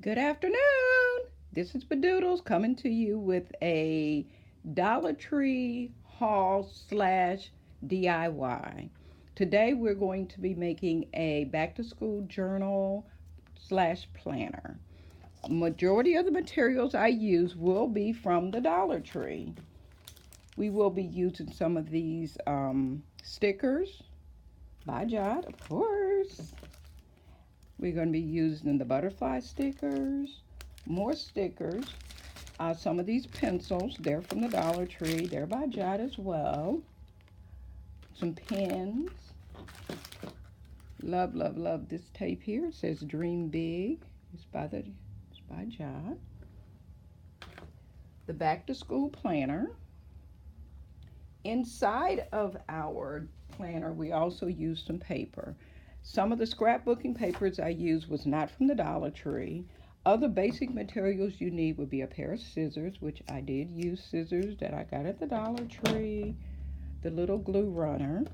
Good afternoon. This is Badoodles coming to you with a Dollar Tree haul slash DIY. Today we're going to be making a back to school journal slash planner. Majority of the materials I use will be from the Dollar Tree. We will be using some of these stickers by Jot, of course. We're going to be using the butterfly stickers, more stickers, some of these pencils, they're from the Dollar Tree, they're by Jot as well. Some pens. Love, love, love this tape here. It says Dream Big. It's by Jot. The back to school planner. Inside of our planner, we also used some paper. Some of the scrapbooking papers I used was not from the Dollar Tree. Other basic materials you need would be a pair of scissors, which I did use scissors that I got at the Dollar Tree, the little glue runner,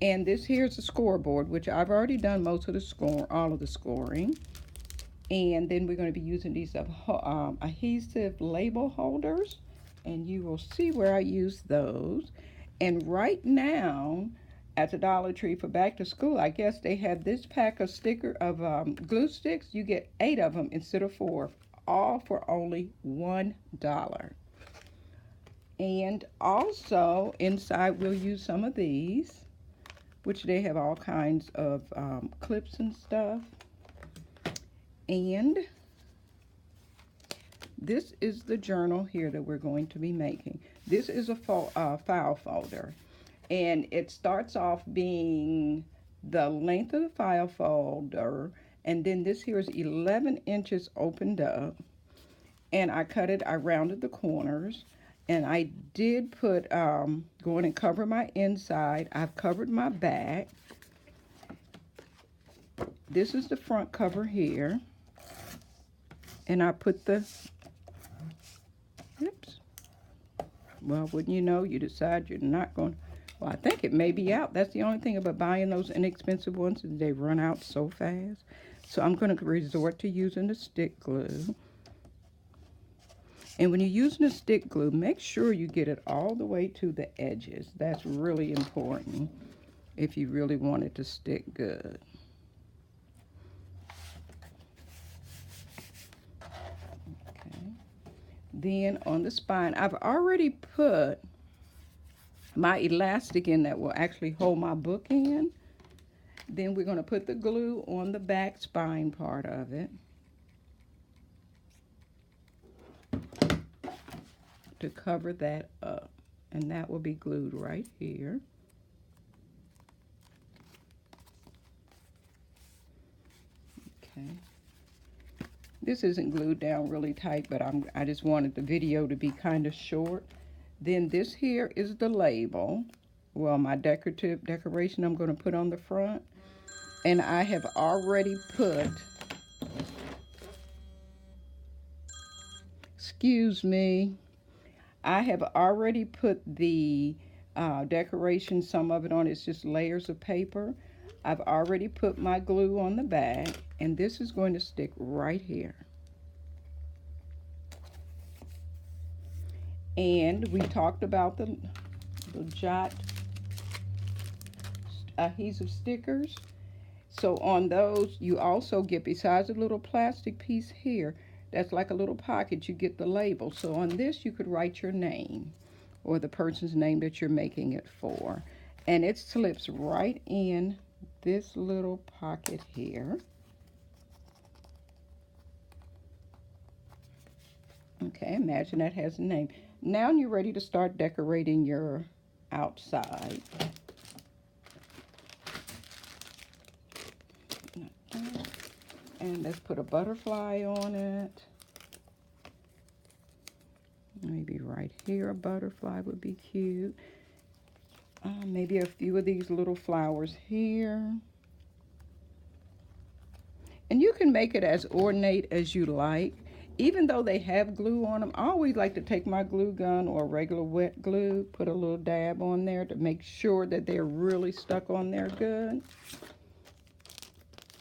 and this here's the scoreboard, which I've already done most of the all of the scoring. And then we're going to be using these adhesive label holders, and you will see where I use those. And right now at the Dollar Tree for back to school, I guess they have this pack of glue sticks. You get 8 of them instead of 4, all for only $1. And also inside we'll use some of these, which they have all kinds of clips and stuff. And this is the journal here that we're going to be making. This is a file folder, and it starts off being the length of the file folder, and then this here is 11 inches opened up, and I rounded the corners, and I did put, go in and cover my inside. I've covered my back. This is the front cover here. And I put well, wouldn't you know, you decide you're not going, well, I think it may be out. That's the only thing about buying those inexpensive ones, is they run out so fast. So I'm going to resort to using the stick glue. And when you're using the stick glue, make sure you get it all the way to the edges. That's really important if you really want it to stick good. Then on the spine, I've already put my elastic in that will actually hold my book in. Then we're going to put the glue on the back spine part of it to cover that up. And that will be glued right here. Okay. This isn't glued down really tight, but I just wanted the video to be kind of short. Then this here is the label. Well, my decoration I'm going to put on the front. And I have already put, excuse me, I have already put the decoration, some of it on, it's just layers of paper. I've already put my glue on the back, and this is going to stick right here. And we talked about the Jot adhesive stickers. So on those, you also get, besides a little plastic piece here, that's like a little pocket, you get the label. So on this, you could write your name or the person's name that you're making it for. And it slips right in this little pocket here. Okay, imagine that has a name. Now you're ready to start decorating your outside. And let's put a butterfly on it. Maybe right here a butterfly would be cute. Maybe a few of these little flowers here. And you can make it as ornate as you like. Even though they have glue on them, I always like to take my glue gun or regular wet glue, put a little dab on there to make sure that they're really stuck on there good.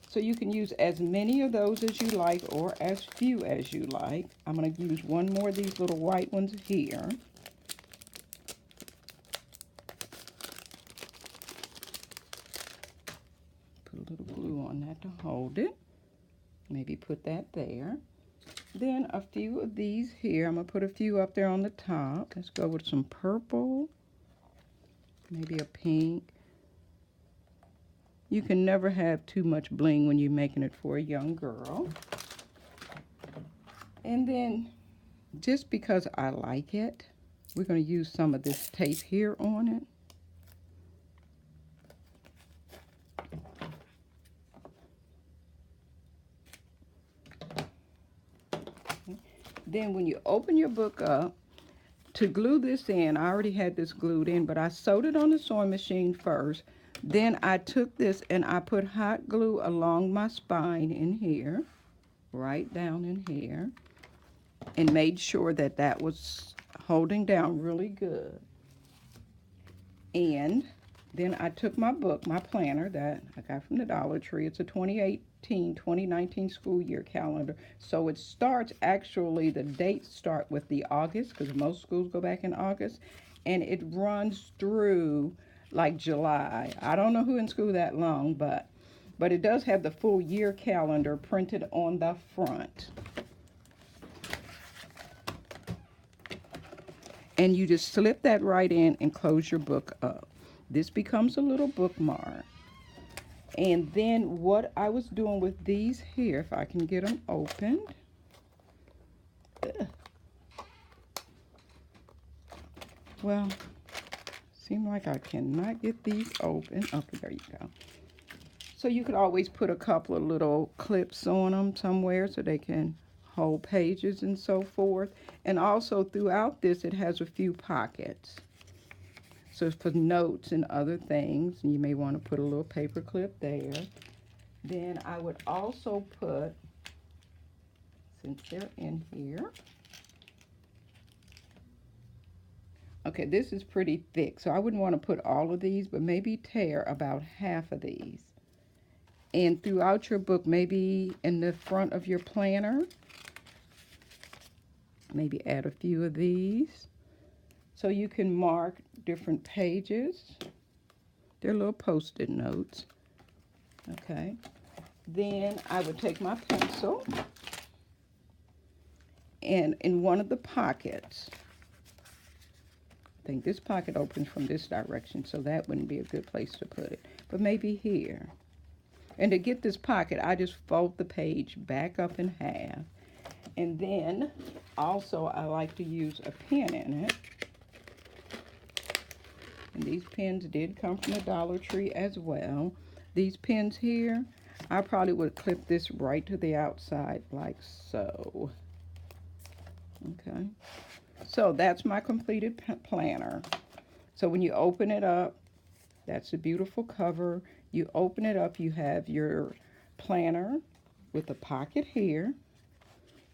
So you can use as many of those as you like or as few as you like. I'm going to use one more of these little white ones here. Put a little glue on that to hold it. Maybe put that there. Then a few of these here. I'm going to put a few up there on the top. Let's go with some purple. Maybe a pink. You can never have too much bling when you're making it for a young girl. And then, just because I like it, we're going to use some of this tape here on it. Then when you open your book up, to glue this in, I already had this glued in, but I sewed it on the sewing machine first. Then I took this and I put hot glue along my spine in here, right down in here, and made sure that that was holding down really good. And then I took my book, my planner that I got from the Dollar Tree. It's a 2018-2019 school year calendar. So it starts, actually, the dates start with the August, because most schools go back in August. And it runs through, like, July. I don't know who in school that long, but it does have the full year calendar printed on the front. And you just slip that right in and close your book up. This becomes a little bookmark. And then what I was doing with these here, if I can get them opened. Well, seems like I cannot get these open. Okay, there you go. So you could always put a couple of little clips on them somewhere so they can hold pages and so forth. And also throughout this, it has a few pockets. So for notes and other things, and you may want to put a little paper clip there. Then I would also put, since they're in here, okay, this is pretty thick, so I wouldn't want to put all of these, but maybe tear about half of these. And throughout your book, maybe in the front of your planner, maybe add a few of these. So you can mark different pages. They're little post-it notes. Okay. Then I would take my pencil and in one of the pockets, I think this pocket opens from this direction, so that wouldn't be a good place to put it. But maybe here. And to get this pocket, I just fold the page back up in half. And then also I like to use a pen in it. And these pens did come from the Dollar Tree as well. These pens here, I probably would clip this right to the outside like so. Okay. So that's my completed planner. So when you open it up, that's a beautiful cover. You open it up, you have your planner with a pocket here.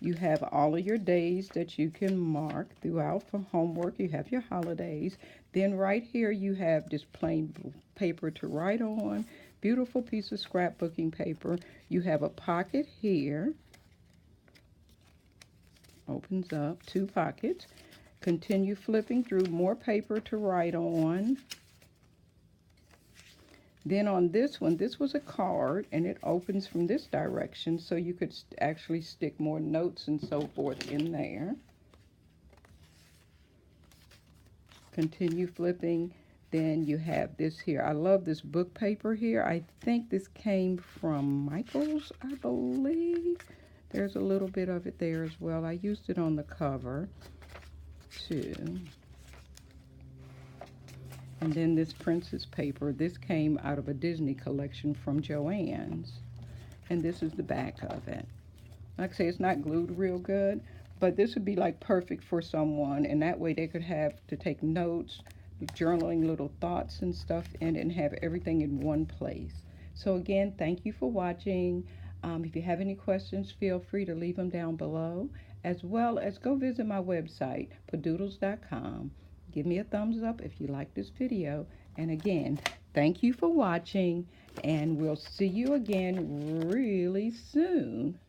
You have all of your days that you can mark throughout for homework. You have your holidays. Then right here you have just plain paper to write on. Beautiful piece of scrapbooking paper. You have a pocket here. Opens up, 2 pockets. Continue flipping through, more paper to write on. Then on this one, this was a card, and it opens from this direction, so you could actually stick more notes and so forth in there. Continue flipping. Then you have this here. I love this book paper here. I think this came from Michael's, I believe. There's a little bit of it there as well. I used it on the cover, too. And then this princess paper, this came out of a Disney collection from Joann's. And this is the back of it. Like I say, it's not glued real good, but this would be like perfect for someone, and that way they could have to take notes, journaling little thoughts and stuff in it, and have everything in one place. So again, thank you for watching. If you have any questions, feel free to leave them down below, as well as go visit my website, padoodles.com. Give me a thumbs up if you like this video. And again, Thank you for watching, and we'll see you again really soon.